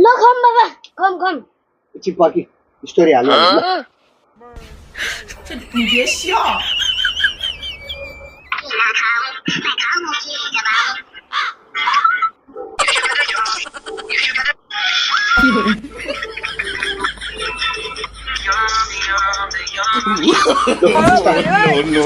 ल खम बाबा खम एकछिन पर्खी स्टोरी हाल्नु ल你别笑。no.